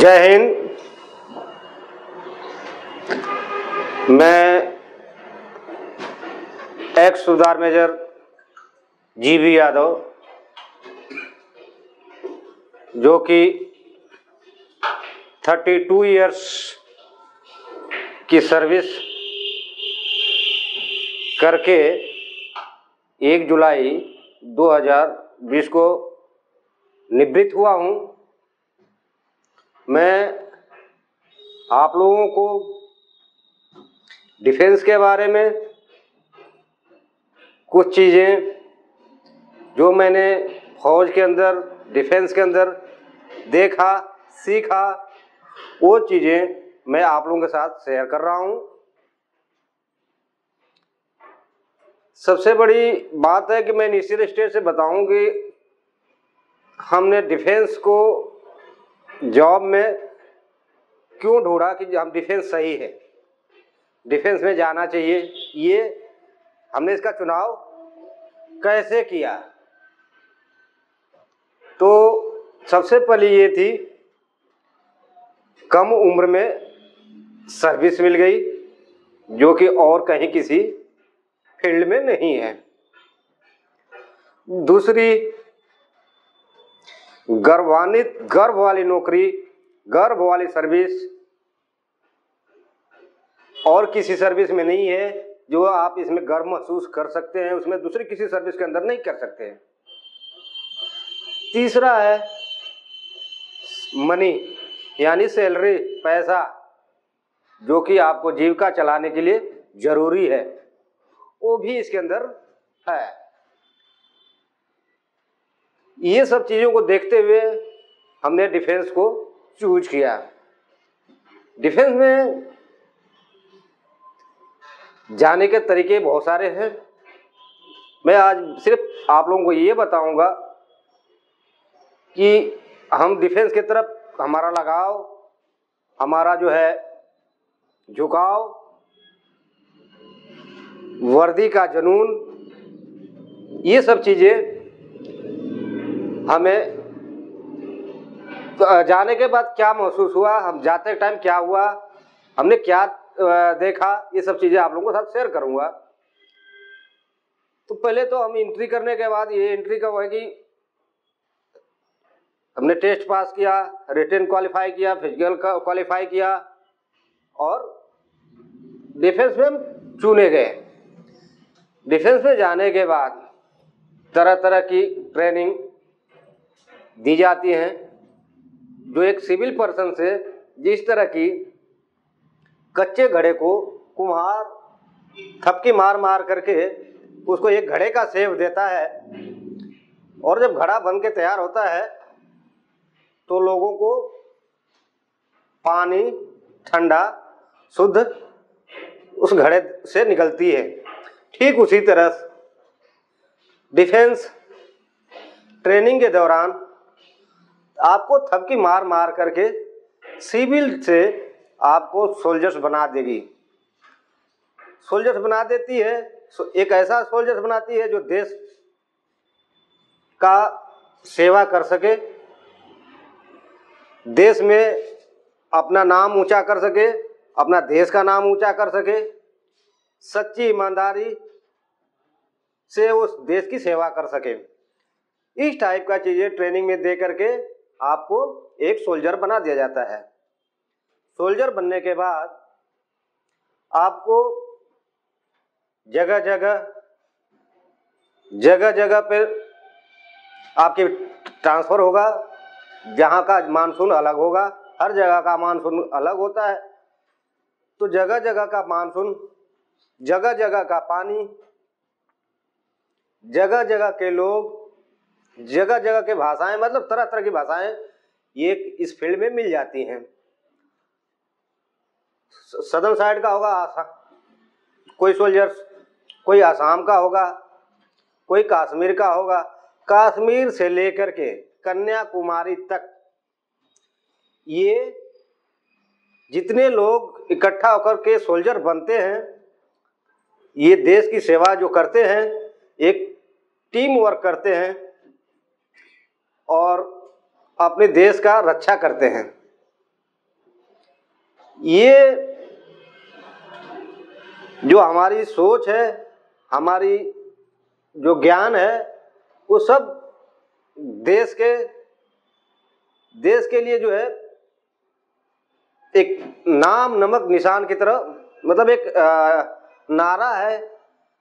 जय हिंद। मैं एक्स सुधार मेजर जीबी यादव, जो कि 32 इयर्स की सर्विस करके 1 जुलाई 2020 को निवृत्त हुआ हूँ। मैं आप लोगों को डिफेंस के बारे में कुछ चीज़ें जो मैंने फौज के अंदर, डिफेंस के अंदर देखा, सीखा, वो चीज़ें मैं आप लोगों के साथ शेयर कर रहा हूँ। सबसे बड़ी बात है कि मैं इनिशियल स्टेज से बताऊं कि हमने डिफेंस को जॉब में क्यों ढूंढा कि हम डिफेंस सही है, डिफेंस में जाना चाहिए। ये हमने इसका चुनाव कैसे किया, तो सबसे पहले ये थी कम उम्र में सर्विस मिल गई, जो कि और कहीं किसी फील्ड में नहीं है। दूसरी, गर्व वाली नौकरी, गर्व वाली सर्विस और किसी सर्विस में नहीं है, जो आप इसमें गर्व महसूस कर सकते हैं, उसमें दूसरी किसी सर्विस के अंदर नहीं कर सकते हैं। तीसरा है मनी, यानी सैलरी, पैसा, जो कि आपको जीविका चलाने के लिए जरूरी है, वो भी इसके अंदर है। ये सब चीज़ों को देखते हुए हमने डिफेंस को चूज किया। डिफेंस में जाने के तरीके बहुत सारे हैं। मैं आज सिर्फ आप लोगों को ये बताऊंगा कि हम डिफेंस की तरफ हमारा लगाव, हमारा जो है झुकाव, वर्दी का जुनून, ये सब चीज़ें हमें जाने के बाद क्या महसूस हुआ, हम जाते टाइम क्या हुआ, हमने क्या देखा, ये सब चीज़ें आप लोगों के साथ शेयर करूंगा। तो पहले तो हम एंट्री करने के बाद, ये एंट्री कब है कि हमने टेस्ट पास किया, रिटन क्वालिफाई किया, फिजिकल क्वालिफाई किया और डिफेंस में चुने गए। डिफेंस में जाने के बाद तरह तरह की ट्रेनिंग दी जाती हैं, जो एक सिविल पर्सन से जिस तरह की कच्चे घड़े को कुम्हार थपकी मार मार करके उसको एक घड़े का शेप देता है, और जब घड़ा बन के तैयार होता है तो लोगों को पानी ठंडा शुद्ध उस घड़े से निकलती है। ठीक उसी तरह डिफेंस ट्रेनिंग के दौरान आपको थपकी मार मार करके सिविल से आपको सोल्जर्स बना देगी, सोल्जर्स बना देती है। एक ऐसा सोल्जर्स बनाती है जो देश का सेवा कर सके, देश में अपना नाम ऊंचा कर सके, अपना देश का नाम ऊंचा कर सके, सच्ची ईमानदारी से उस देश की सेवा कर सके। इस टाइप का चीज़ें ट्रेनिंग में दे करके आपको एक सोल्जर बना दिया जाता है। सोल्जर बनने के बाद आपको जगह जगह पे आपके ट्रांसफ़र होगा, जहाँ का मानसून अलग होगा, हर जगह का मानसून अलग होता है। तो जगह जगह का मानसून, जगह जगह का पानी, जगह जगह के लोग, जगह जगह के भाषाएं, मतलब तरह तरह की भाषाएं ये इस फील्ड में मिल जाती हैं। सदर्न साइड का होगा कोई सोल्जर्स, कोई आसाम का होगा, कोई कश्मीर का होगा। कश्मीर से लेकर के कन्याकुमारी तक ये जितने लोग इकट्ठा होकर के सोल्जर बनते हैं, ये देश की सेवा जो करते हैं, एक टीम वर्क करते हैं और अपने देश का रक्षा करते हैं। ये जो हमारी सोच है, हमारी जो ज्ञान है, वो सब देश के लिए जो है एक नाम नमक निशान की तरह, मतलब एक नारा है,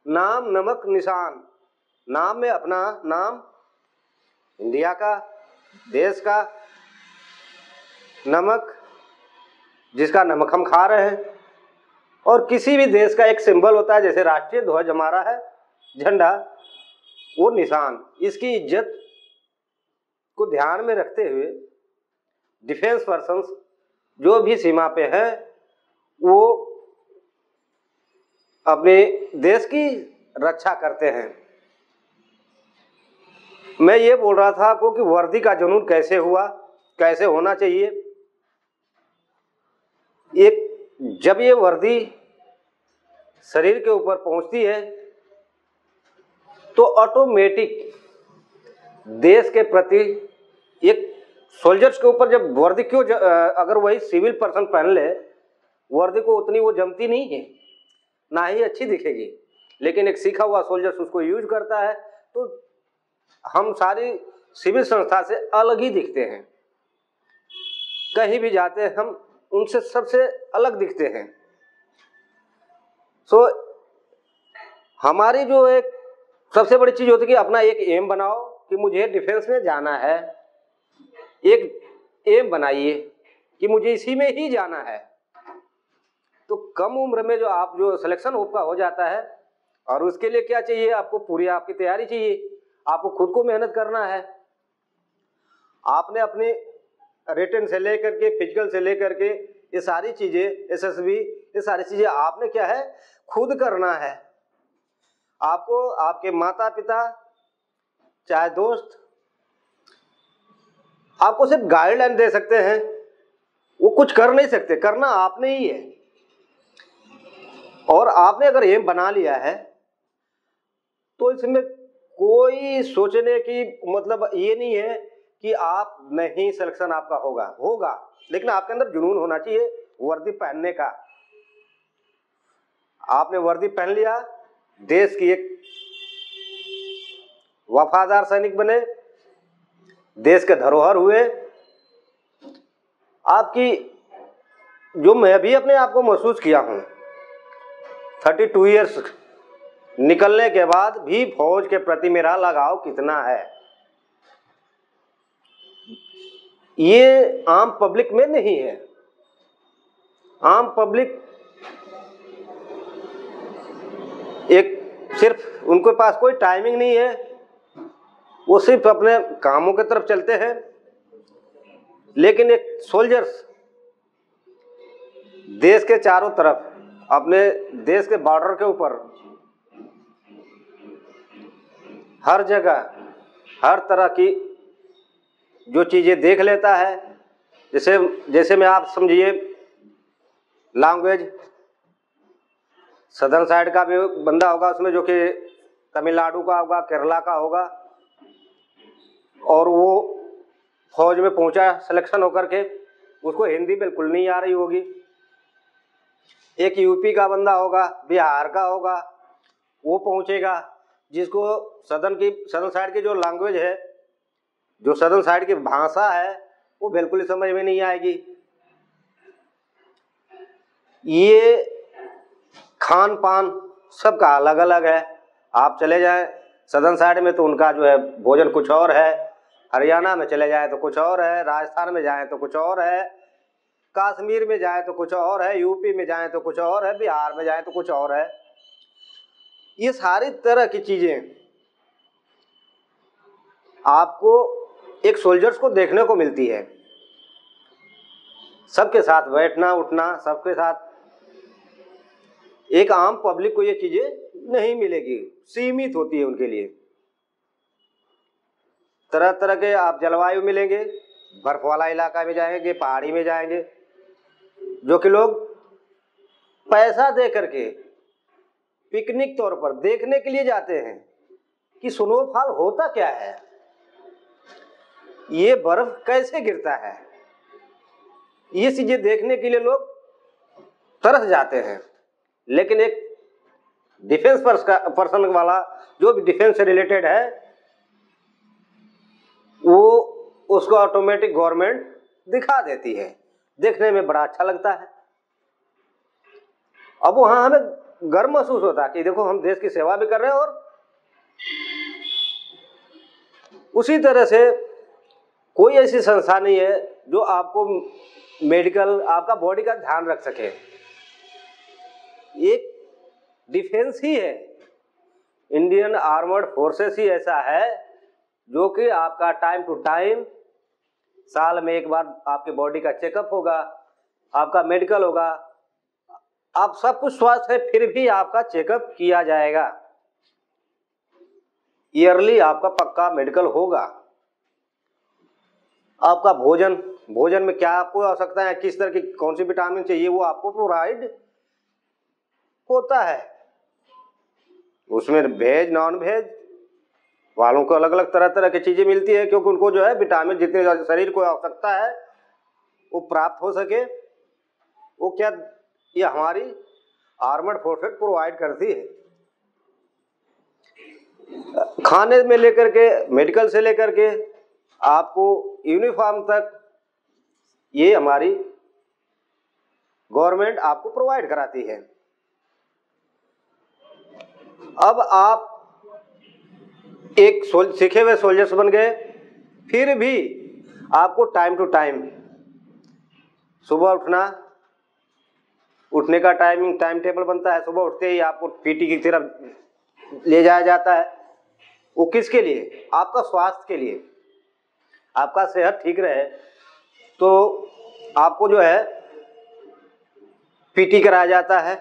नाम नमक निशान। नाम में अपना नाम, इंडिया का, देश का, नमक जिसका नमक हम खा रहे हैं, और किसी भी देश का एक सिंबल होता है, जैसे राष्ट्रीय ध्वज हमारा है, झंडा, वो निशान। इसकी इज्जत को ध्यान में रखते हुए डिफेंस पर्सन्स जो भी सीमा पे हैं, वो अपने देश की रक्षा करते हैं। मैं ये बोल रहा था आपको कि वर्दी का जुनून कैसे हुआ, कैसे होना चाहिए। जब ये वर्दी शरीर के ऊपर पहुंचती है तो ऑटोमेटिक देश के प्रति एक सोल्जर्स के ऊपर, जब वर्दी क्यों अगर वही सिविल पर्सन पहन ले वर्दी को, उतनी वो जमती नहीं है, ना ही अच्छी दिखेगी। लेकिन एक सीखा हुआ सोल्जर्स उसको यूज करता है तो हम सारी सिविल संस्था से अलग ही दिखते हैं। कहीं भी जाते हैं हम उनसे सबसे अलग दिखते हैं। सो हमारी जो एक सबसे बड़ी चीज होती है कि अपना एक एम बनाओ कि मुझे डिफेंस में जाना है। एक एम बनाइए कि मुझे इसी में ही जाना है। तो कम उम्र में जो आप जो सिलेक्शन आपका हो जाता है, और उसके लिए क्या चाहिए आपको, पूरी आपकी तैयारी चाहिए, आपको खुद को मेहनत करना है। आपने अपनी रिटन से लेकर के, फिजिकल से लेकर के, ये सारी चीजें, एसएसबी, ये सारी चीजें आपने क्या है खुद करना है। आपको आपके माता पिता, चाहे दोस्त, आपको सिर्फ गाइडलाइन दे सकते हैं, वो कुछ कर नहीं सकते, करना आपने ही है। और आपने अगर एम बना लिया है तो इसमें कोई सोचने की मतलब ये नहीं है कि आप नहीं सिलेक्शन आपका होगा, लेकिन आपके अंदर जुनून होना चाहिए वर्दी पहनने का। आपने वर्दी पहन लिया, देश की एक वफादार सैनिक बने, देश के धरोहर हुए। आपकी जो मैं भी अपने आप को महसूस किया हूं 32 ईयर्स निकलने के बाद भी, फौज के प्रति मेरा लगाव कितना है, ये आम पब्लिक में नहीं है। आम पब्लिक एक सिर्फ उनके पास कोई टाइमिंग नहीं है, वो सिर्फ अपने कामों की तरफ चलते हैं। लेकिन एक सोल्जर्स देश के चारों तरफ, अपने देश के बॉर्डर के ऊपर, हर जगह हर तरह की जो चीजें देख लेता है। जैसे में आप समझिए, लैंग्वेज सदर्न साइड का भी बंदा होगा उसमें, जो कि तमिलनाडु का होगा, केरला का होगा, और वो फौज में पहुंचा सिलेक्शन होकर के, उसको हिंदी बिल्कुल नहीं आ रही होगी। एक यूपी का बंदा होगा, बिहार का होगा, वो पहुंचेगा, जिसको सदर्न साइड की जो लैंग्वेज है, जो सदर्न साइड की भाषा है, वो बिल्कुल ही समझ में नहीं आएगी। ये खान पान सबका अलग अलग है। आप चले जाएं सदर्न साइड में तो उनका जो है भोजन कुछ और है, हरियाणा में चले जाएं तो कुछ और है, राजस्थान में जाएं तो कुछ और है, कश्मीर में जाएं तो कुछ और है, यूपी में जाएं तो कुछ और है, बिहार में जाएं तो कुछ और है। ये सारी तरह की चीजें आपको एक सोल्जर्स को देखने को मिलती है। सबके साथ बैठना उठना, सबके साथ। एक आम पब्लिक को ये चीजें नहीं मिलेगी, सीमित होती है उनके लिए। तरह तरह के आप जलवायु मिलेंगे, बर्फ वाला इलाका में जाएंगे, पहाड़ी में जाएंगे, जो कि लोग पैसा दे करके पिकनिक तौर पर देखने के लिए जाते हैं कि स्नोफॉल होता क्या है, ये बर्फ कैसे गिरता है। ये चीजें देखने के लिए लोग तरस जाते हैं। लेकिन एक डिफेंस पर्सन वाला जो भी डिफेंस से रिलेटेड है वो उसको ऑटोमेटिक गवर्नमेंट दिखा देती है, देखने में बड़ा अच्छा लगता है। अब वहां हमें गर्व महसूस होता है कि देखो हम देश की सेवा भी कर रहे हैं। और उसी तरह से कोई ऐसी संस्था नहीं है जो आपको मेडिकल, आपका बॉडी का ध्यान रख सके। एक डिफेंस ही है, इंडियन आर्मर्ड फोर्सेस ही ऐसा है जो कि आपका टाइम टू टाइम, साल में एक बार आपके बॉडी का चेकअप होगा, आपका मेडिकल होगा, आप सब कुछ स्वस्थ है फिर भी आपका चेकअप किया जाएगा, ईयरली आपका पक्का मेडिकल होगा। आपका भोजन में क्या आपको आवश्यकता है, किस तरह की कौन सी विटामिन चाहिए, वो आपको प्रोवाइड होता है। उसमें वेज नॉन वेज वालों को अलग अलग तरह तरह की चीजें मिलती है, क्योंकि उनको जो है विटामिन जितने शरीर को आवश्यकता है वो प्राप्त हो सके, वो क्या ये हमारी आर्मर्ड फोर्सेस प्रोवाइड करती है। खाने में लेकर के, मेडिकल से लेकर के आपको यूनिफॉर्म तक ये हमारी गवर्नमेंट आपको प्रोवाइड कराती है। अब आप एक सीखे हुए सोल्जर्स बन गए, फिर भी आपको टाइम टू टाइम सुबह उठने का टाइम टेबल बनता है। सुबह उठते ही आपको पीटी की तरफ ले जाया जाता है। वो किसके लिए? आपका स्वास्थ्य के लिए, आपका सेहत ठीक रहे तो आपको जो है पीटी कराया जाता है।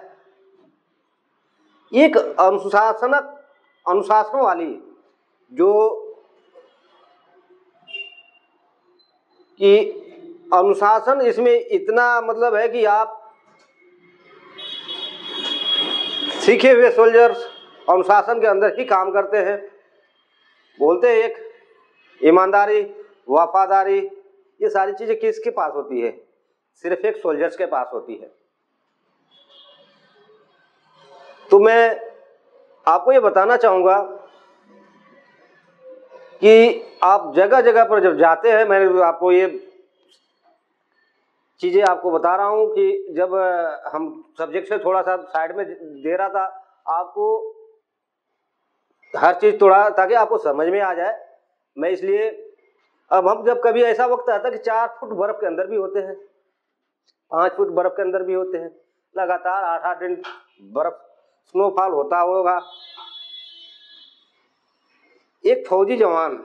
एक अनुशासन वाली जो कि अनुशासन इसमें इतना मतलब है कि आप सीखे हुए सोल्जर्स अनुशासन के अंदर ही काम करते हैं। बोलते हैं एक ईमानदारी, वफादारी, ये सारी चीजें किसके पास होती है? सिर्फ एक सोल्जर्स के पास होती है। तो मैं आपको ये बताना चाहूंगा कि आप जगह जगह पर जब जाते हैं, मैं आपको ये चीजें आपको बता रहा हूं कि जब हम सब्जेक्ट से थोड़ा सा साइड में दे रहा था आपको हर चीज थोड़ा, ताकि आपको समझ में आ जाए। मैं इसलिए अब हम जब कभी ऐसा वक्त आता है कि 4 फुट बर्फ के अंदर भी होते हैं, 5 फुट बर्फ के अंदर भी होते हैं, लगातार 8-8 दिन बर्फ स्नोफॉल होता होगा। एक फौजी जवान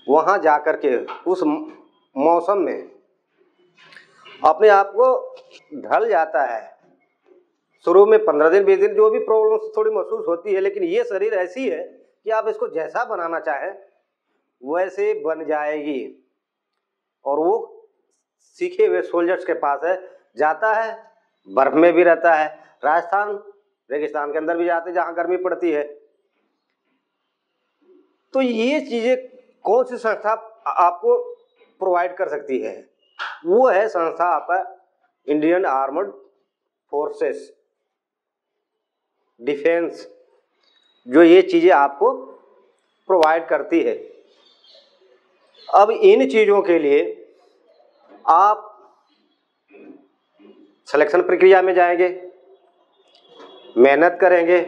वहां जाकर के उस मौसम में अपने आप को ढल जाता है। शुरू में 15 दिन 20 दिन जो भी प्रॉब्लम थोड़ी महसूस होती है, लेकिन ये शरीर ऐसी है कि आप इसको जैसा बनाना चाहें वैसे बन जाएगी। और वो सीखे हुए सोल्जर्स के पास है, जाता है, बर्फ में भी रहता है, राजस्थान रेगिस्तान के अंदर भी जाते जहां गर्मी पड़ती है। तो ये चीजें कौन सी संस्था आपको प्रोवाइड कर सकती है? वो है संस्था आपका इंडियन आर्मर्ड फोर्सेस, डिफेंस, जो ये चीजें आपको प्रोवाइड करती है। अब इन चीजों के लिए आप सिलेक्शन प्रक्रिया में जाएंगे, मेहनत करेंगे।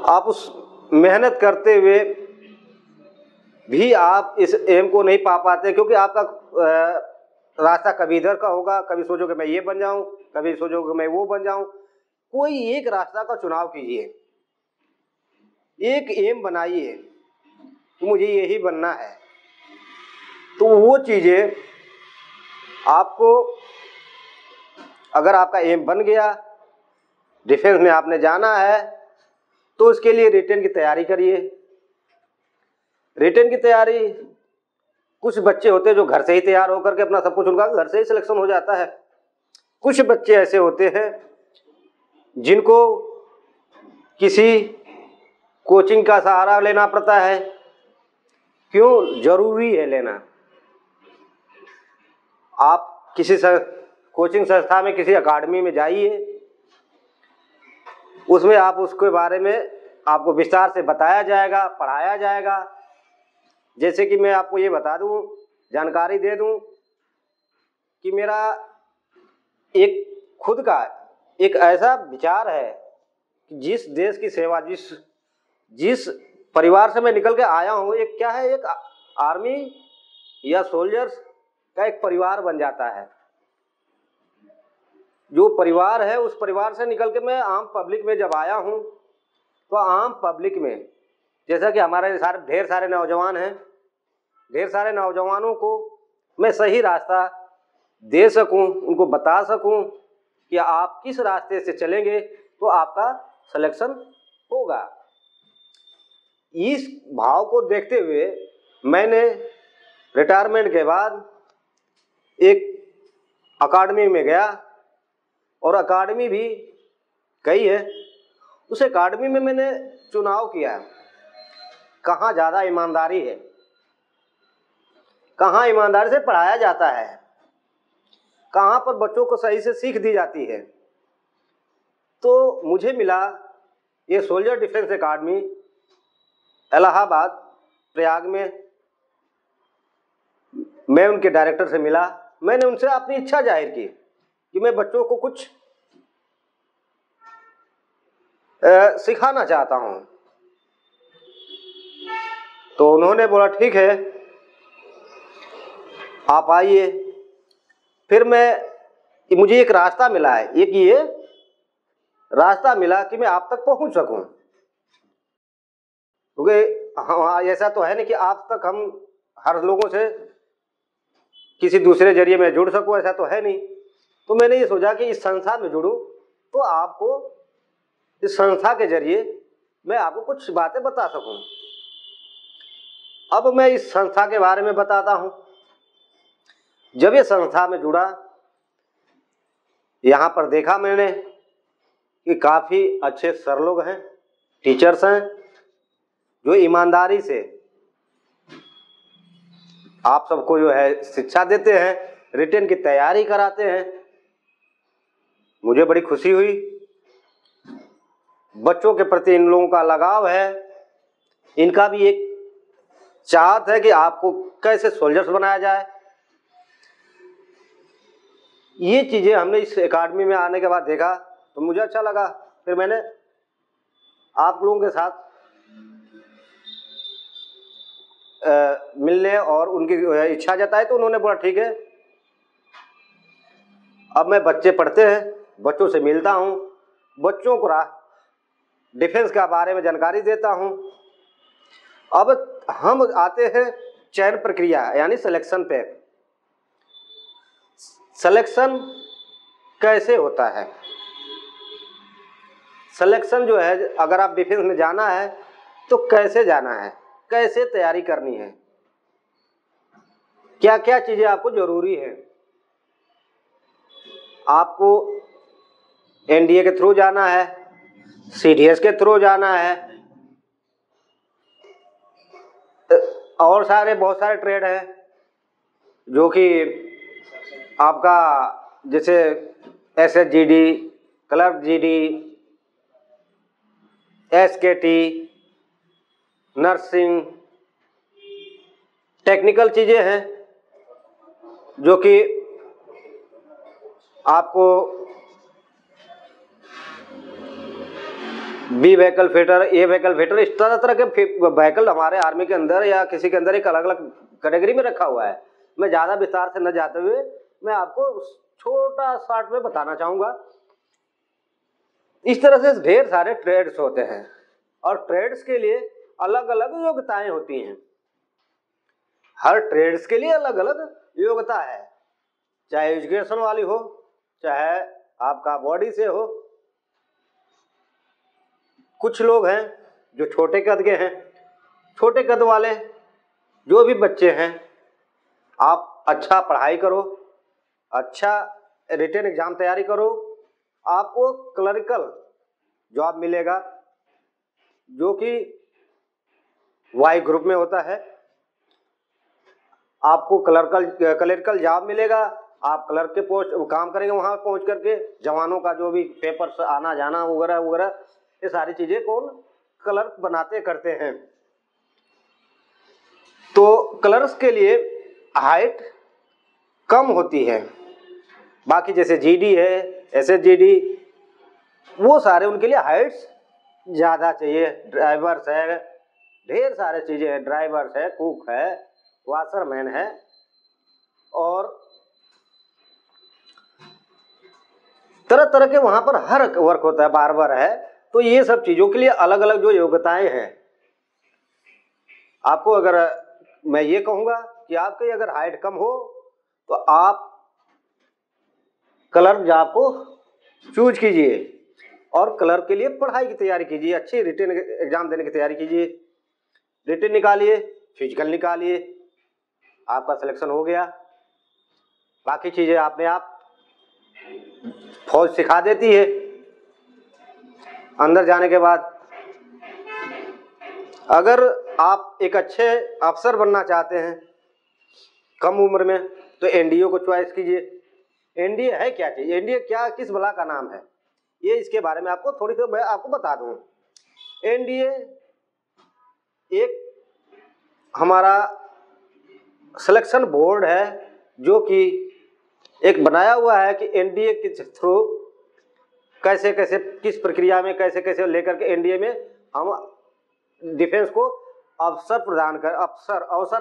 आप उस मेहनत करते हुए भी आप इस एम को नहीं पा पाते, क्योंकि आपका रास्ता कभी इधर का होगा, कभी सोचोगे मैं ये बन जाऊं, कभी सोचोगे मैं वो बन जाऊं। कोई एक रास्ता का चुनाव कीजिए, एक एम बनाइए कि मुझे यही बनना है। तो वो चीजें आपको, अगर आपका एम बन गया, डिफेंस में आपने जाना है, तो उसके लिए रिटन की तैयारी करिए। रिटन की तैयारी, कुछ बच्चे होते हैं जो घर से ही तैयार होकर के अपना सब कुछ, उनका घर से ही सिलेक्शन हो जाता है। कुछ बच्चे ऐसे होते हैं जिनको किसी कोचिंग का सहारा लेना पड़ता है। क्यों जरूरी है लेना? आप किसी कोचिंग संस्था में, किसी अकाडमी में जाइए, उसमें आप उसके बारे में आपको विस्तार से बताया जाएगा, पढ़ाया जाएगा। जैसे कि मैं आपको ये बता दूं, जानकारी दे दूं कि मेरा एक खुद का एक ऐसा विचार है कि जिस देश की सेवा, जिस परिवार से मैं निकल के आया हूँ, एक क्या है, एक आर्मी या सोल्जर्स का एक परिवार बन जाता है। जो परिवार है, उस परिवार से निकल के मैं आम पब्लिक में जब आया हूँ, तो आम पब्लिक में जैसा कि हमारे ढेर सारे नौजवान हैं, ढेर सारे नौजवानों को मैं सही रास्ता दे सकूं, उनको बता सकूं कि आप किस रास्ते से चलेंगे तो आपका सिलेक्शन होगा। इस भाव को देखते हुए मैंने रिटायरमेंट के बाद एक अकाडमी में गया, और अकाडमी भी कई है। उस अकाडमी में मैंने चुनाव किया कहाँ ज़्यादा ईमानदारी है, कहाँ ईमानदारी से पढ़ाया जाता है, कहाँ पर बच्चों को सही से सीख दी जाती है। तो मुझे मिला ये soldier defence academy Allahabad Prayag में। मैं उनके डायरेक्टर से मिला, मैंने उनसे अपनी इच्छा जाहिर की कि मैं बच्चों को कुछ सिखाना चाहता हूँ। तो उन्होंने बोला ठीक है, आप आइए। फिर मुझे एक रास्ता मिला है, एक ये रास्ता मिला कि मैं आप तक पहुंच सकूं, क्योंकि हाँ, ऐसा तो है नहीं कि आप तक हम हर लोगों से किसी दूसरे जरिए में जुड़ सकूं, ऐसा तो है नहीं। तो मैंने ये सोचा कि इस संस्था में जुड़ूं, तो आपको इस संस्था के जरिए मैं आपको कुछ बातें बता सकूं। अब मैं इस संस्था के बारे में बताता हूं। जब ये संस्था में जुड़ा, यहाँ पर देखा मैंने कि काफ़ी अच्छे सर लोग हैं, टीचर्स हैं, जो ईमानदारी से आप सबको जो है शिक्षा देते हैं, रिटेन की तैयारी कराते हैं। मुझे बड़ी खुशी हुई। बच्चों के प्रति इन लोगों का लगाव है, इनका भी एक चाहत है कि आपको कैसे सोल्जर्स बनाया जाए। ये चीज़ें हमने इस एकेडमी में आने के बाद देखा तो मुझे अच्छा लगा। फिर मैंने आप लोगों के साथ मिलने और उनकी इच्छा जताई, तो उन्होंने बोला ठीक है। अब मैं बच्चे पढ़ते हैं, बच्चों से मिलता हूँ, बच्चों को डिफेंस के बारे में जानकारी देता हूँ। अब हम आते हैं चयन प्रक्रिया यानी सिलेक्शन पे। सिलेक्शन कैसे होता है? सिलेक्शन जो है, अगर आप डिफेंस में जाना है तो कैसे जाना है, कैसे तैयारी करनी है, क्या क्या चीज़ें आपको जरूरी है। आपको एनडीए के थ्रू जाना है, सीडीएस के थ्रू जाना है, और बहुत सारे ट्रेड हैं जो कि आपका जैसे SHGD, clerk GD, SKT, nursing, technical चीज़ें हैं जो कि आपको B vehicle fitter, A vehicle fitter, इस तरह के व्हीकल हमारे आर्मी के अंदर या किसी के अंदर एक अलग अलग कैटेगरी में रखा हुआ है। मैं ज़्यादा विस्तार से न जाते हुए मैं आपको छोटा शॉर्ट में बताना चाहूँगा। इस तरह से ढेर सारे ट्रेड्स होते हैं और ट्रेड्स के लिए अलग अलग योग्यताएं होती हैं। हर ट्रेड्स के लिए अलग अलग योग्यता है, चाहे एजुकेशन वाली हो, चाहे आपका बॉडी से हो। कुछ लोग हैं जो छोटे कद के हैं, छोटे कद वाले जो भी बच्चे हैं, आप अच्छा पढ़ाई करो, अच्छा रिटन एग्जाम तैयारी करो, आपको क्लरिकल जॉब मिलेगा जो कि वाई ग्रुप में होता है। आपको क्लरिकल जॉब मिलेगा आप क्लर्क के पोस्ट काम करेंगे, वहां पहुंच करके जवानों का जो भी पेपर आना जाना वगैरह वगैरह, ये सारी चीजें कौन क्लर्क बनाते करते हैं। तो क्लर्क्स के लिए हाइट कम होती है। बाकी जैसे जीडी है, एसएसजीडी, वो सारे उनके लिए हाइट्स ज़्यादा चाहिए। ड्राइवर्स है, ढेर सारे चीज़ें हैं, ड्राइवर्स है, कुक है, वाशरमैन है, और तरह तरह के वहाँ पर हर वर्क होता है, बार्बर है। तो ये सब चीज़ों के लिए अलग अलग जो योग्यताएं हैं। आपको अगर मैं ये कहूँगा कि आपकी अगर हाइट कम हो तो आप क्लर्क जॉब को चूज कीजिए और क्लर्क के लिए पढ़ाई की तैयारी कीजिए, अच्छी रिटन एग्जाम देने की तैयारी कीजिए, रिटन निकालिए, फिजिकल निकालिए, आपका सिलेक्शन हो गया। बाकी चीज़ें आपने आप फौज सिखा देती है। अंदर जाने के बाद अगर आप एक अच्छे अफसर बनना चाहते हैं कम उम्र में, तो एनडीए को चॉइस कीजिए। एनडीए है क्या चीज़, एनडीए क्या किस बला का नाम है, ये इसके बारे में आपको थोड़ी सी मैं आपको बता दूं। एनडीए एक हमारा सिलेक्शन बोर्ड है जो कि एक बनाया हुआ है कि एनडीए के थ्रू कैसे कैसे किस प्रक्रिया में कैसे कैसे लेकर के एनडीए में हम डिफेंस को अवसर प्रदान कर, अवसर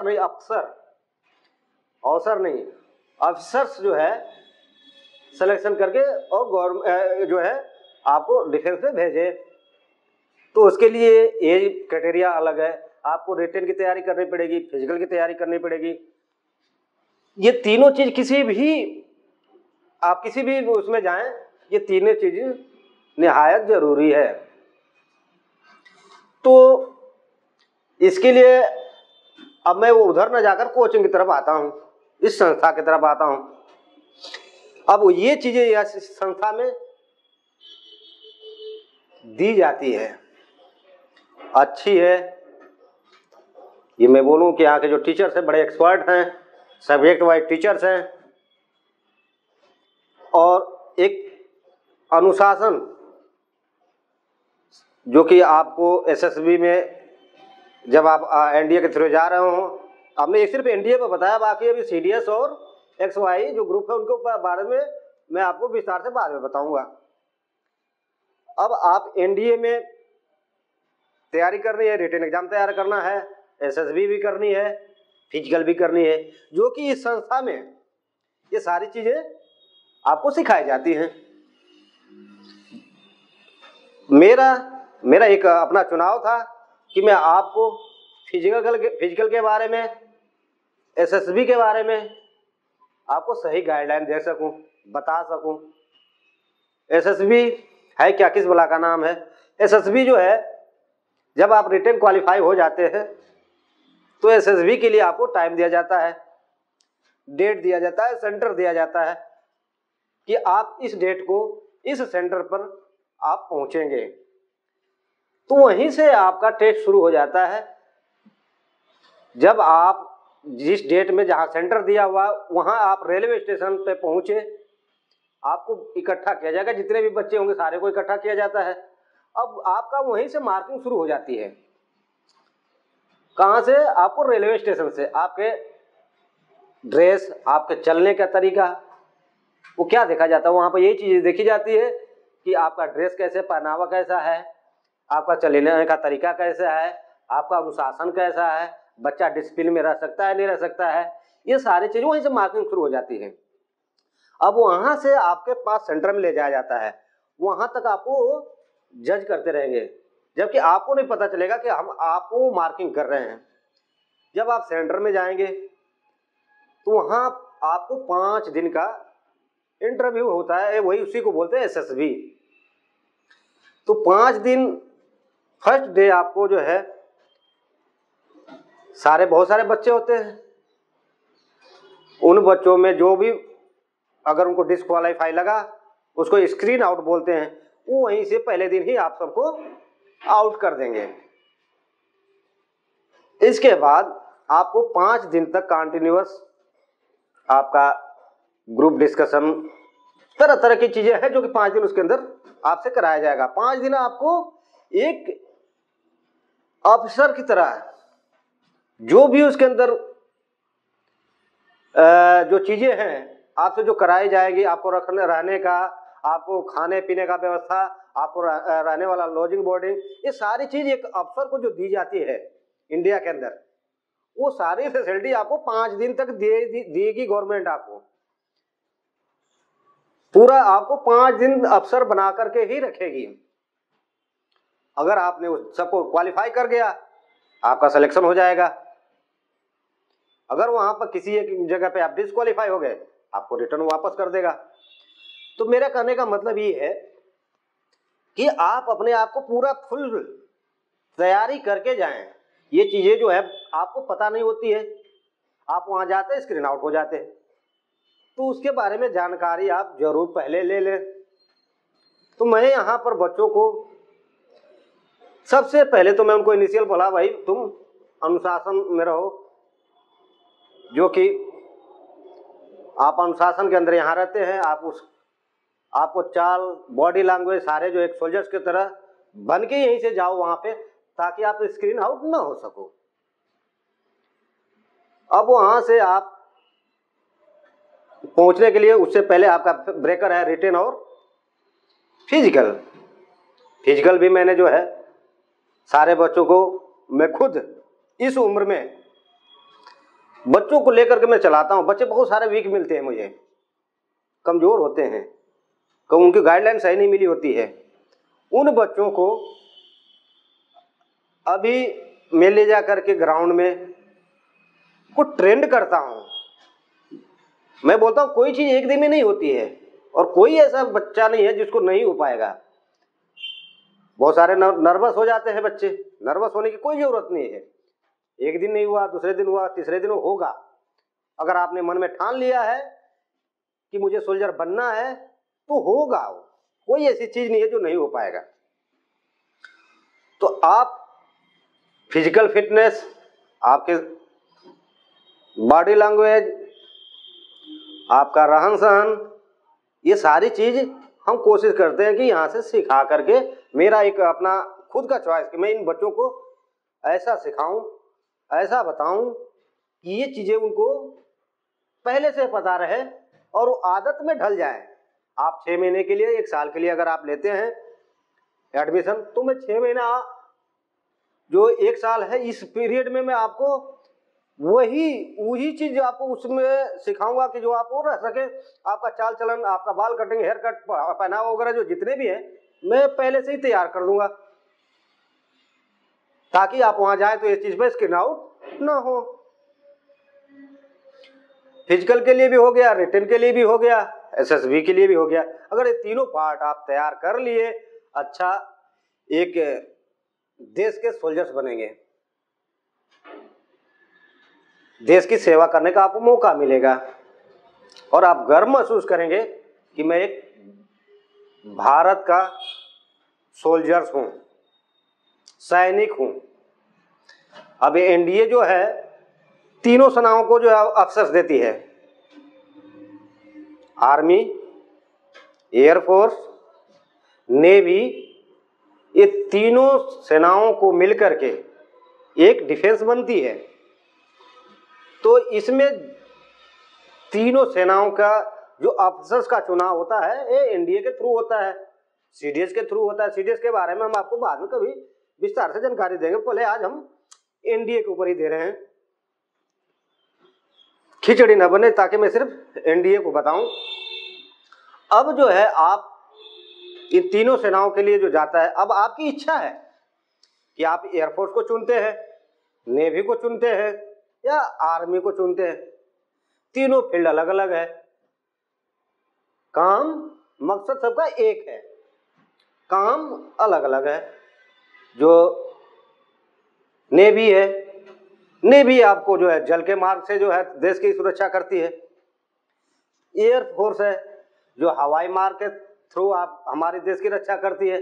नहीं अफसर्स जो है सिलेक्शन करके और गवर्नमेंट जो है आपको डिफेंस में भेजे। तो उसके लिए एज क्राइटेरिया अलग है, आपको रिटन की तैयारी करनी पड़ेगी, फिजिकल की तैयारी करनी पड़ेगी। ये तीनों चीज किसी भी उसमें जाएं, ये तीनों चीजें निहायत जरूरी है। तो इसके लिए अब मैं वो उधर न जाकर कोचिंग की तरफ आता हूँ, इस संस्था की तरफ आता हूँ। अब ये चीजें इस संस्था में दी जाती है, अच्छी है। ये मैं बोलूँ कि यहाँ के जो टीचर्स हैं बड़े एक्सपर्ट हैं, सब्जेक्ट वाइज टीचर्स हैं, और एक अनुशासन जो कि आपको एसएसबी में जब आप एनडीए के थ्रू जा रहे हो, हमने सिर्फ एनडीए पर बताया, बाकी अभी सीडीएस और एक्सवाई जो ग्रुप है उनके बारे में मैं आपको विस्तार से बाद में बताऊंगा। अब आप एनडीए में तैयारी करनी है, रिटन एग्जाम तैयार करना है, एसएसबी भी करनी है, फिजिकल भी करनी है, जो कि इस संस्था में ये सारी चीजें आपको सिखाई जाती हैं। मेरा एक अपना चुनाव था कि मैं आपको फिजिकल के बारे में, एसएसबी के बारे में आपको सही गाइडलाइन दे सकूं, बता सकूं। एसएसबी है क्या, किस बला का नाम है। एसएसबी जो है, जब आप रिटन क्वालिफाई हो जाते हैं तो एसएसबी के लिए आपको टाइम दिया जाता है, डेट दिया जाता है, सेंटर दिया जाता है कि आप इस डेट को इस सेंटर पर आप पहुंचेंगे। तो वहीं से आपका टेस्ट शुरू हो जाता है। जब आप जिस डेट में जहां सेंटर दिया हुआ वहां आप रेलवे स्टेशन पे पहुंचे, आपको इकट्ठा किया जाएगा, जितने भी बच्चे होंगे सारे को इकट्ठा किया जाता है। अब आपका वहीं से मार्किंग शुरू हो जाती है। कहां से, आपको रेलवे स्टेशन से। आपके ड्रेस, आपके चलने का तरीका, वो क्या देखा जाता है वहां पर, यही चीजें देखी जाती है कि आपका ड्रेस कैसे, पहनावा कैसा है, आपका चलने का तरीका कैसा है, आपका अनुशासन कैसा है, बच्चा डिसिप्लिन में रह सकता है नहीं रह सकता है, ये सारी चीजें वहीं से मार्किंग शुरू हो जाती है। अब वहां से आपके पास सेंटर में ले जाया जाता है, वहां तक आपको जज करते रहेंगे, जबकि आपको नहीं पता चलेगा कि हम आपको मार्किंग कर रहे हैं। जब आप सेंटर में जाएंगे तो वहां आपको 5 दिन का इंटरव्यू होता है, वही उसी को बोलते हैं एसएसबी। तो 5 दिन, फर्स्ट डे आपको जो है बहुत सारे बच्चे होते हैं, उन बच्चों में जो भी अगर उनको डिस्क्वालीफाई लगा उसको स्क्रीन आउट बोलते हैं, वो वहीं से पहले दिन ही आप सबको आउट कर देंगे। इसके बाद आपको 5 दिन तक कंटिन्यूअस आपका ग्रुप डिस्कशन, तरह तरह की चीजें हैं जो कि 5 दिन उसके अंदर आपसे कराया जाएगा। 5 दिन आपको एक ऑफिसर की तरह जो भी उसके अंदर जो चीजें हैं आपसे जो कराई जाएगी, आपको रखने रहने का, आपको खाने पीने का व्यवस्था, आपको रहने वाला लॉजिंग बोर्डिंग, ये सारी चीज एक अफसर को जो दी जाती है इंडिया के अंदर, वो सारी फैसिलिटी आपको 5 दिन तक देगी गवर्नमेंट। आपको पूरा आपको 5 दिन अफसर बना करके ही रखेगी। अगर आपने उस सबको क्वालिफाई कर गया, आपका सिलेक्शन हो जाएगा। अगर वहां पर किसी एक जगह पे आप डिस्क्वालीफाई हो गए, आपको रिटर्न वापस कर देगा। तो मेरा कहने का मतलब ये है कि आप अपने आप को पूरा फुल तैयारी करके जाएं। ये चीजें जो है आपको पता नहीं होती है, आप वहां जाते हैं स्क्रीन आउट हो जाते हैं, तो उसके बारे में जानकारी आप जरूर पहले ले लें। तो मैं यहाँ पर बच्चों को सबसे पहले तो मैं उनको इनिशियल बोला, भाई तुम अनुशासन में रहो, जो कि आप अनुशासन के अंदर यहाँ रहते हैं। आपको चाल, बॉडी लैंग्वेज सारे जो एक सोल्जर्स की तरह बन के यहीं से जाओ वहां पे, ताकि आप स्क्रीन आउट ना हो सको। अब वहां से आप पहुंचने के लिए उससे पहले आपका ब्रेकर है रिटन और फिजिकल। फिजिकल भी मैंने जो है सारे बच्चों को, मैं खुद इस उम्र में बच्चों को लेकर के मैं चलाता हूं। बच्चे बहुत सारे वीक मिलते हैं मुझे, कमजोर होते हैं, कभी उनकी गाइडलाइन सही नहीं मिली होती है। उन बच्चों को अभी मैं ले जा करके ग्राउंड में कुछ ट्रेंड करता हूं। मैं बोलता हूं कोई चीज एक दिन में नहीं होती है, और कोई ऐसा बच्चा नहीं है जिसको नहीं हो पाएगा। बहुत सारे नर्वस हो जाते हैं बच्चे, नर्वस होने की कोई जरूरत नहीं है। एक दिन नहीं हुआ, दूसरे दिन हुआ, तीसरे दिन होगा। अगर आपने मन में ठान लिया है कि मुझे सोल्जर बनना है, तो होगा। कोई ऐसी चीज नहीं है जो नहीं हो पाएगा। तो आप फिजिकल फिटनेस, आपके बॉडी लैंग्वेज, आपका रहन सहन, ये सारी चीज हम कोशिश करते हैं कि यहाँ से सिखा करके, मेरा एक अपना खुद का चॉइस कि मैं इन बच्चों को ऐसा सिखाऊं, ऐसा बताऊं कि ये चीजें उनको पहले से पता रहे और वो आदत में ढल जाए। आप 6 महीने के लिए, 1 साल के लिए अगर आप लेते हैं एडमिशन, तो मैं 6 महीना जो 1 साल है इस पीरियड में मैं आपको वही चीज आपको उसमें सिखाऊंगा कि जो आपको रह सके। आपका चाल चलन, आपका बाल कटिंग, हेयर कट, पहनावा वगैरह जो जितने भी हैं, मैं पहले से ही तैयार कर दूंगा, ताकि आप वहां जाए तो इस चीज में स्क्रीन आउट ना हो। फिजिकल के लिए भी हो गया, रिटन के लिए भी हो गया, एसएसबी के लिए भी हो गया। अगर ये तीनों पार्ट आप तैयार कर लिए, अच्छा एक देश के सोल्जर्स बनेंगे, देश की सेवा करने का आपको मौका मिलेगा, और आप गर्व महसूस करेंगे कि मैं एक भारत का सोल्जर्स हूं, सैनिक हूं। अब ये एनडीए जो है तीनों सेनाओं को जो है अफसर्स देती है, आर्मी, एयरफोर्स, नेवी, ये तीनों सेनाओं को मिलकर के एक डिफेंस बनती है। तो इसमें तीनों सेनाओं का जो अफसर्स का चुनाव होता है, ये एनडीए के थ्रू होता है, सीडीएस के थ्रू होता है। सीडीएस के बारे में हम आपको बाद में कभी विस्तार से जानकारी देंगे, पहले आज हम एनडीए के ऊपर ही दे रहे हैं, खिचड़ी न बने, ताकि मैं सिर्फ एनडीए को बताऊं। अब जो है आप इन तीनों सेनाओं के लिए जो जाता है, अब आपकी इच्छा है कि आप एयरफोर्स को चुनते हैं, नेवी को चुनते हैं, या आर्मी को चुनते हैं। तीनों फील्ड अलग अलग है, काम मकसद सबका एक है, काम अलग अलग है। जो नेवी है, नेवी आपको जो है जल के मार्ग से जो है देश की सुरक्षा करती है। एयरफोर्स है जो हवाई मार्ग के थ्रू आप हमारे देश की रक्षा करती है।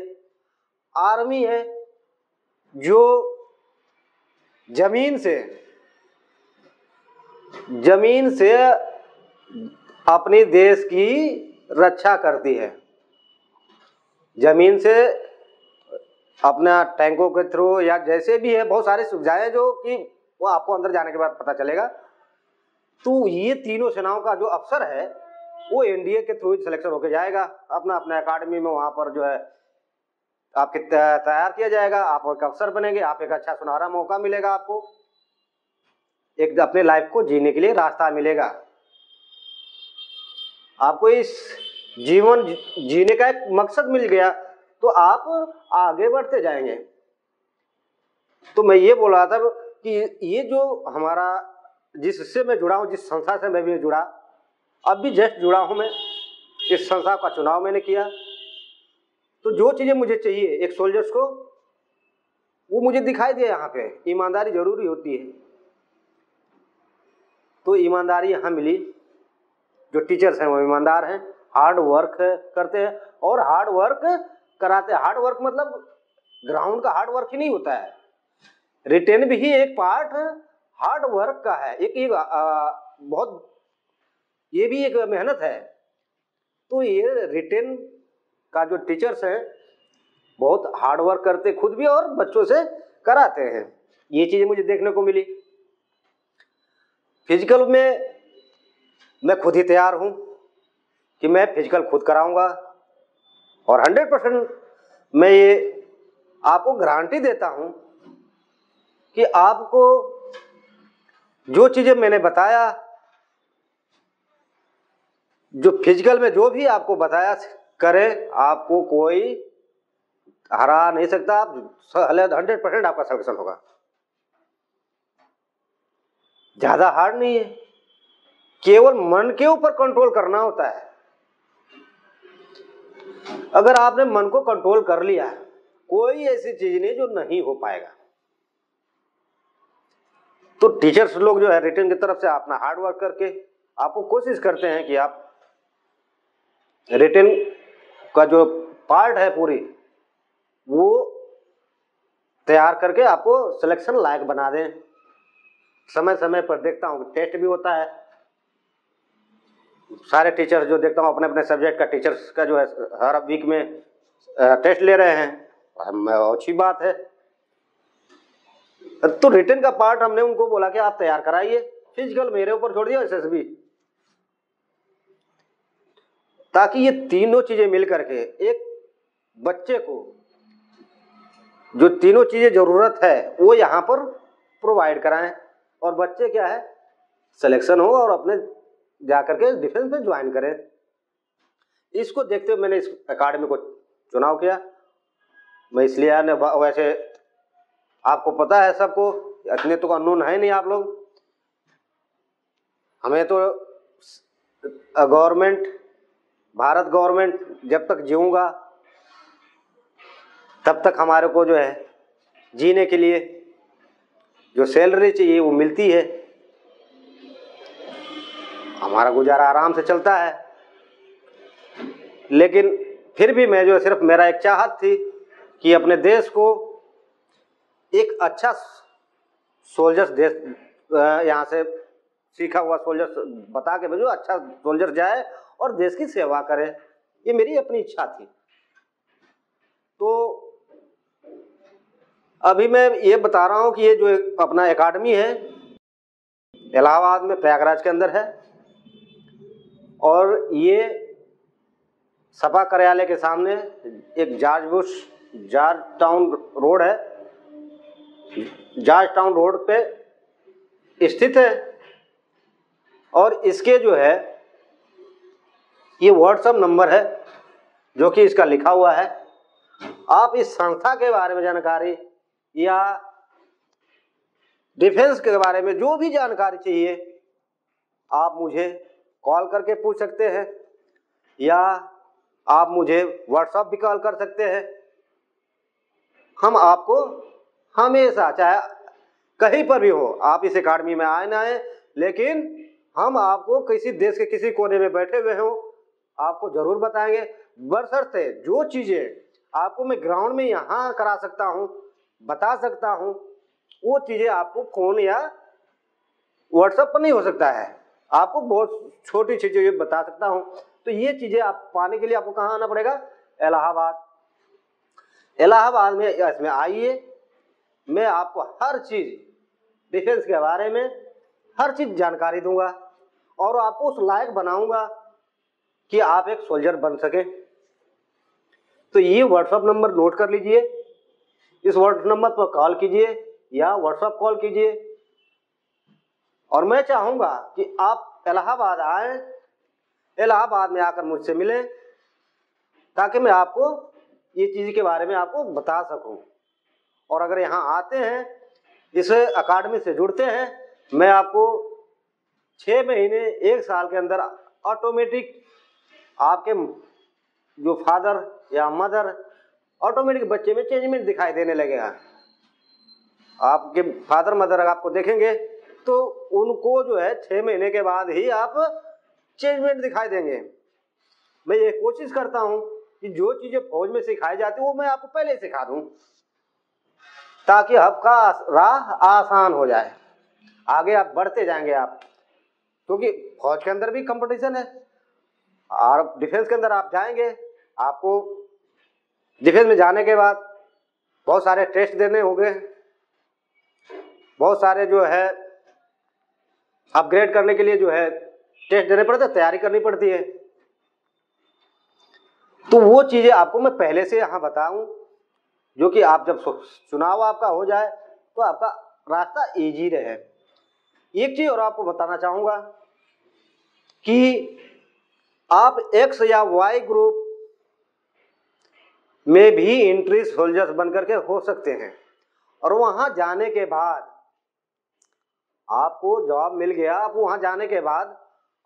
आर्मी है जो जमीन से अपनी देश की रक्षा करती है। जमीन से अपना टैंकों के थ्रू या जैसे भी है, बहुत सारी सुविधाएं जो कि वो आपको अंदर जाने के बाद पता चलेगा। तो ये तीनों सेनाओं का जो अफसर है वो एनडीए के थ्रू सिलेक्शन होके जाएगा, अपना अपना अकादमी में वहां पर जो है आपके तैयार किया जाएगा। आप एक अफसर बनेंगे, आप एक अच्छा सुनहरा मौका मिलेगा, आपको एक अपने लाइफ को जीने के लिए रास्ता मिलेगा। आपको इस जीवन जीने का एक मकसद मिल गया तो आप आगे बढ़ते जाएंगे। तो मैं ये बोल रहा था कि ये जो हमारा जिससे मैं जुड़ा हूँ, जिस संस्था से मैं भी जुड़ा, अब भी जस्ट जुड़ा हूँ मैं, इस संस्था का चुनाव मैंने किया। तो जो चीज़ें मुझे चाहिए एक सोल्जर्स को, वो मुझे दिखाई दिया। यहाँ पे ईमानदारी जरूरी होती है, तो ईमानदारी यहाँ मिली। जो टीचर्स हैं वो ईमानदार हैं, हार्ड वर्क करते हैं और हार्ड वर्क कराते हैं। हार्ड वर्क मतलब ग्राउंड का हार्ड वर्क ही नहीं होता है, रिटेन भी एक पार्ट हार्ड वर्क का है। एक बहुत ये भी एक मेहनत है। तो ये रिटेन का जो टीचर्स हैं बहुत हार्ड वर्क करते खुद भी और बच्चों से कराते हैं। ये चीजें मुझे देखने को मिली। फिजिकल में मैं खुद ही तैयार हूं कि मैं फिजिकल खुद कराऊंगा और 100% मैं ये आपको गारंटी देता हूं कि आपको जो चीजें मैंने बताया, जो फिजिकल में जो भी आपको बताया करें, आपको कोई हरा नहीं सकता। आप 100% आपका सिलेक्शन होगा। ज्यादा हार्ड नहीं है, केवल मन के ऊपर कंट्रोल करना होता है। अगर आपने मन को कंट्रोल कर लिया, कोई ऐसी चीज नहीं जो नहीं हो पाएगा। तो टीचर्स लोग जो है रिटर्न की तरफ से अपना हार्ड वर्क करके आपको कोशिश करते हैं कि आप रिटर्न का जो पार्ट है पूरी वो तैयार करके आपको सिलेक्शन लायक बना दें। समय समय पर देखता हूँ टेस्ट भी होता है। सारे टीचर्स जो देखता हूँ अपने अपने सब्जेक्ट का टीचर्स का जो है हर वीक में टेस्ट ले रहे हैं, अच्छी बात है। तो रिटर्न का पार्ट हमने उनको बोला कि आप तैयार कराइए, फिजिकल मेरे ऊपर छोड़ दिया एसएसबी, ताकि ये तीनों चीजें मिलकर के एक बच्चे को जो तीनों चीजें जरूरत है वो यहाँ पर प्रोवाइड कराएं और बच्चे क्या है सिलेक्शन हो और अपने जाकर के डिफेंस में ज्वाइन करें। इसको देखते हुए मैंने इस एकेडमी को चुनाव किया। मैं इसलिए आने, वैसे आपको पता है सबको, इतने तो अननोन है नहीं आप लोग। हमें तो गवर्नमेंट, भारत गवर्नमेंट जब तक जीऊंगा तब तक हमारे को जो है जीने के लिए जो सैलरी चाहिए वो मिलती है, हमारा गुजारा आराम से चलता है। लेकिन फिर भी मैं जो सिर्फ मेरा एक चाहत थी कि अपने देश को एक अच्छा सोल्जर्स देश यहाँ से सीखा हुआ सोल्जर्स बता के भेजो, अच्छा सोल्जर जाए और देश की सेवा करे। ये मेरी अपनी इच्छा थी। तो अभी मैं ये बता रहा हूँ कि ये जो अपना एकेडमी है इलाहाबाद में प्रयागराज के अंदर है और ये सपा कार्यालय के सामने एक जॉर्ज टाउन रोड है, जॉर्ज टाउन रोड पे स्थित है। और इसके जो है ये व्हाट्सएप नंबर है जो कि इसका लिखा हुआ है। आप इस संस्था के बारे में जानकारी या डिफेंस के बारे में जो भी जानकारी चाहिए आप मुझे कॉल करके पूछ सकते हैं या आप मुझे व्हाट्सएप भी कॉल कर सकते हैं। हम आपको हमेशा चाहे कहीं पर भी हो, आप इस एकेडमी में आए ना आए, लेकिन हम आपको किसी देश के किसी कोने में बैठे हुए हो आपको जरूर बताएंगे। बशर्ते जो चीजें आपको मैं ग्राउंड में यहाँ करा सकता हूँ, बता सकता हूँ, वो चीजें आपको फोन या व्हाट्सएप पर नहीं हो सकता है। आपको बहुत छोटी चीजें ये बता सकता हूं। तो ये चीजें आप पाने के लिए आपको कहाँ आना पड़ेगा? इलाहाबाद। इलाहाबाद में इसमें आइए, मैं आपको हर चीज डिफेंस के बारे में हर चीज जानकारी दूंगा और आपको उस लायक बनाऊंगा कि आप एक सोल्जर बन सके। तो ये व्हाट्सएप नंबर नोट कर लीजिए, इस व्हाट्सएप नंबर पर कॉल कीजिए या व्हाट्सएप कॉल कीजिए और मैं चाहूंगा कि आप इलाहाबाद आए, इलाहाबाद में आकर मुझसे मिलें ताकि मैं आपको ये चीज के बारे में आपको बता सकूं। और अगर यहाँ आते हैं, इस अकाडमी से जुड़ते हैं, मैं आपको 6 महीने 1 साल के अंदर ऑटोमेटिक आपके जो फादर या मदर ऑटोमेटिक बच्चे में चेंजमेंट दिखाई देने लगेगा। आपके फादर मदर आपको देखेंगे तो उनको जो है 6 महीने के बाद ही आप चेंजमेंट दिखाई देंगे। मैं ये कोशिश करता हूं कि जो चीजें फौज में सिखाई जाती है वो मैं आपको पहले सिखा दूं ताकि आपका राह आसान हो जाए, आगे आप बढ़ते जाएंगे आप, क्योंकि फौज के अंदर भी कंपटीशन है और डिफेंस के अंदर आप जाएंगे, आपको डिफेंस में जाने के बाद बहुत सारे टेस्ट देने होंगे, बहुत सारे जो है अपग्रेड करने के लिए जो है टेस्ट देने पड़ते हैं, तैयारी करनी पड़ती है। तो वो चीजें आपको मैं पहले से यहाँ बताऊं जो कि आप जब चुनाव आपका हो जाए तो आपका रास्ता इजी रहे। एक चीज और आपको बताना चाहूंगा कि आप एक्स या वाई ग्रुप में भी एंट्री सोल्जर्स बनकर के हो सकते हैं और वहां जाने के बाद आपको जॉब मिल गया, आप वहां जाने के बाद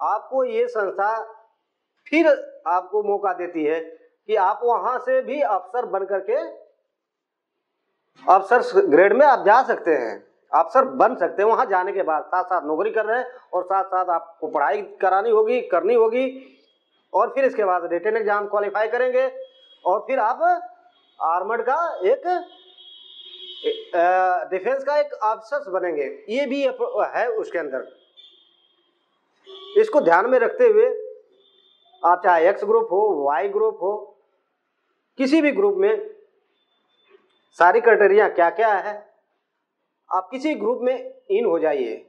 आपको ये संस्था फिर आपको मौका देती है कि आप वहां से भी अफसर बनकर के अफसर ग्रेड में आप जा सकते हैं, अफसर बन सकते हैं वहां जाने के बाद। साथ साथ नौकरी कर रहे हैं और साथ साथ आपको पढ़ाई करानी होगी, करनी होगी और फिर इसके बाद रिटन एग्जाम क्वालिफाई करेंगे और फिर आप आर्मर्ड का एक डिफेंस का एक अफसर बनेंगे। ये भी है उसके अंदर। इसको ध्यान में रखते हुए आप चाहे एक्स ग्रुप हो, वाई ग्रुप हो, किसी भी ग्रुप में सारी क्राइटेरिया क्या क्या है, आप किसी ग्रुप में इन हो जाइए।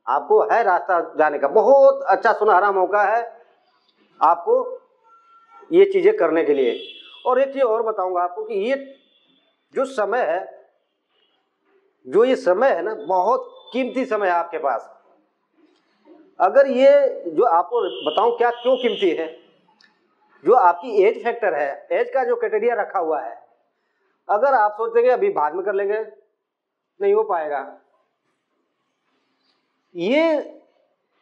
आपको है रास्ता जाने का, बहुत अच्छा सुनहरा मौका है आपको ये चीजें करने के लिए। और एक चीज और बताऊंगा आपको कि ये जो समय है, जो ये समय है ना, बहुत कीमती समय है आपके पास। अगर ये जो आपको बताऊं क्या क्यों कीमती है, जो आपकी एज फैक्टर है, एज का जो क्राइटेरिया रखा हुआ है, अगर आप सोचेंगे अभी बाद में कर लेंगे, नहीं हो पाएगा। ये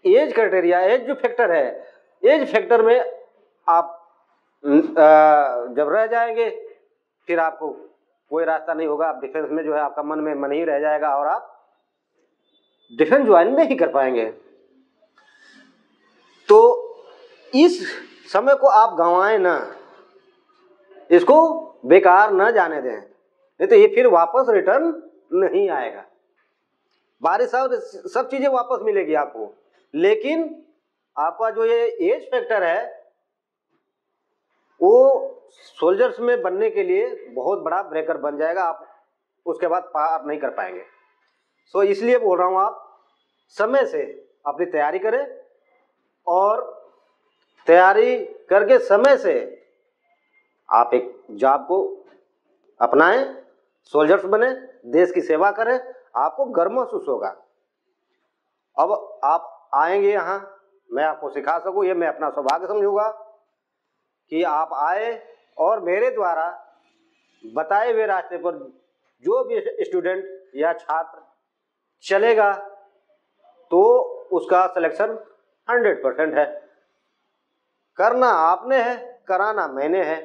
एज क्राइटेरिया, एज जो फैक्टर है, एज फैक्टर में आप जब रह जाएंगे फिर आपको कोई रास्ता नहीं होगा। आप डिफेंस में जो है आपका मन में मन ही रह जाएगा और आप डिफेंस ज्वाइन नहीं कर पाएंगे। तो इस समय को आप गंवाएं ना, इसको बेकार न जाने दें, नहीं तो ये फिर वापस रिटर्न नहीं आएगा। बारिश और सब चीजें वापस मिलेगी आपको, लेकिन आपका जो ये एज फैक्टर है वो सोल्जर्स में बनने के लिए बहुत बड़ा ब्रेकर बन जाएगा, आप उसके बाद पार नहीं कर पाएंगे। सो इसलिए बोल रहा हूं आप समय से अपनी तैयारी करें और तैयारी करके समय से आप एक जॉब को अपनाएं, सोल्जर्स बने, देश की सेवा करें, आपको गर्व महसूस होगा। अब आप आएंगे यहाँ, मैं आपको सिखा सकूं, ये मैं अपना सौभाग्य समझूंगा कि आप आए और मेरे द्वारा बताए हुए रास्ते पर जो भी स्टूडेंट या छात्र चलेगा तो उसका सिलेक्शन 100% है। करना आपने है, कराना मैंने है।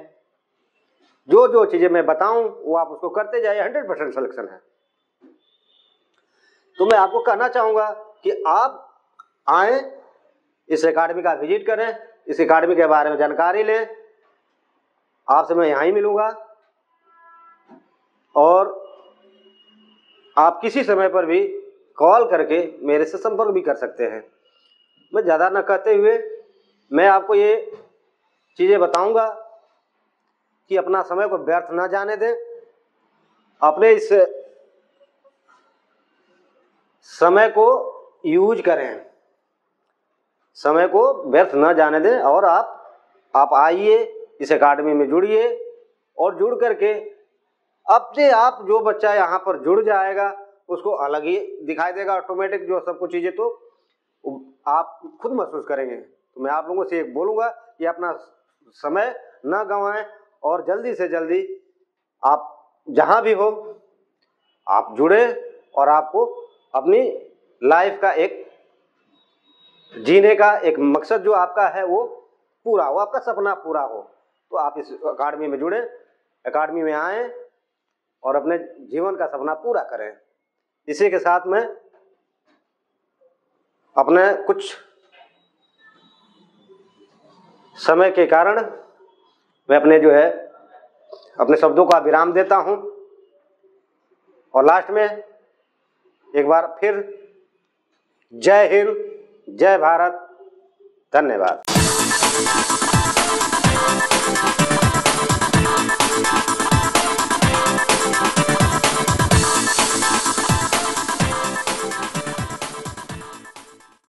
जो जो चीजें मैं बताऊं वो आप उसको करते जाइए, 100% सिलेक्शन है। तो मैं आपको कहना चाहूंगा कि आप आए, इस एकेडमी का विजिट करें, इस एकेडमी के बारे में जानकारी लें। आपसे मैं यहां ही मिलूंगा और आप किसी समय पर भी कॉल करके मेरे से संपर्क भी कर सकते हैं। मैं ज़्यादा न कहते हुए मैं आपको ये चीज़ें बताऊंगा कि अपना समय को व्यर्थ ना जाने दें। अपने इस समय को यूज करें, समय को व्यर्थ ना जाने दें। और आप आइए, इस एकेडमी में जुड़िए और जुड़ करके अपने आप जो बच्चा यहाँ पर जुड़ जाएगा उसको अलग ही दिखाई देगा ऑटोमेटिक जो सब कुछ चीज़ें, तो आप खुद महसूस करेंगे। तो मैं आप लोगों से एक बोलूँगा कि अपना समय ना गंवाएं और जल्दी से जल्दी आप जहाँ भी हो आप जुड़े और आपको अपनी लाइफ का एक जीने का एक मकसद जो आपका है वो पूरा हो, आपका सपना पूरा हो। तो आप इस अकाडमी में जुड़ें, अकाडमी में आएँ और अपने जीवन का सपना पूरा करें। इसी के साथ में अपने कुछ समय के कारण मैं अपने जो है अपने शब्दों का विराम देता हूं और लास्ट में एक बार फिर जय हिंद, जय भारत, धन्यवाद।